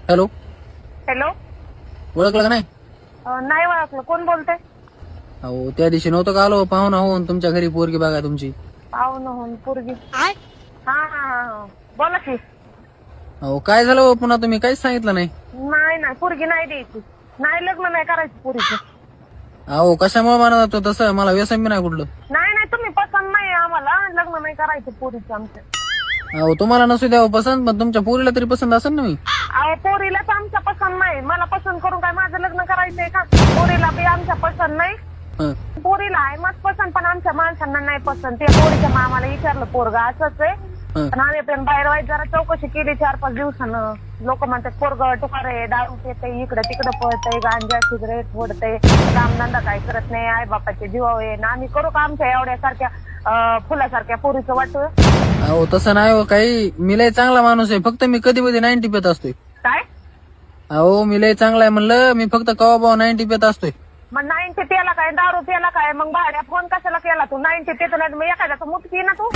Hello, hello. ओळखलं का नाही? नाही ओळखलं. कोण बोलतंय? अहो त्या दिवशी नव्हतं का आलो पाहुणा होऊन तुमच्या घरी पोरगी बघा तुमची. पाहुणं होऊन पोरगी. हा हा हा. बोला की. अहो काय झालं हो पुन्हा तुम्ही काहीच सांगितलं नाही. नाही पोरगी नाही द्यायची. नाही लग्न नाही करायचं पोरीचं. अहो कशामुळे म्हणत होतो तसं, मला व्यसन बी नाही कुठलं. नाही तुम्ही पसंत नाही आम्हाला. लग्न नाही करायचं पोरीचं आमच्या. अहो तुम्हाला नसू द्यावं पसंत, पण तुमच्या पोरीला तरी पसंत असेल ना मी. अहो पोरीलाच आमच्या पसंत नाही. मला पसंत करून काय माझं लग्न करायचंय का? पोरीला बी आमच्या पसंत नाही. हं. पोरीला आहे मग पसंत, पण आमच्या माणसांना नाही पसंत. त्या पोरीच्या मामाला विचारलं पोरगा असंच आहे. हं. पण आम्ही पण बाहेर वाईट जरा चौकशी केली 4-5 दिवसानं. लोक म्हणतात पोरग टुकार आहे, दारू पितंय, इकडे तिकडे पळतंय, गांजा सिगरेट फोडतंय, कामधंदा काय करत नाही, आई बापाचे जीवावर आहे ना. आम्ही करू का आमच्या एवढ्यासारख्या फुलासारख्या पोरीचं वाटतं? अहो तसं नाही हो काही, मी लय चांगला माणूस आहे, फक्त मी कधी कधी 90 पेत असतोय. काय? अहो मी लय चांगला आहे म्हणलं, मी फक्त कवा बावा 90 पेत असतोय. मग 90 प्याला काय, दारू प्याला काय? मग भाड्या फोन कशाला केला तू? 90 पेतो नाही मग एखाद्याचा मूत पी ना तू.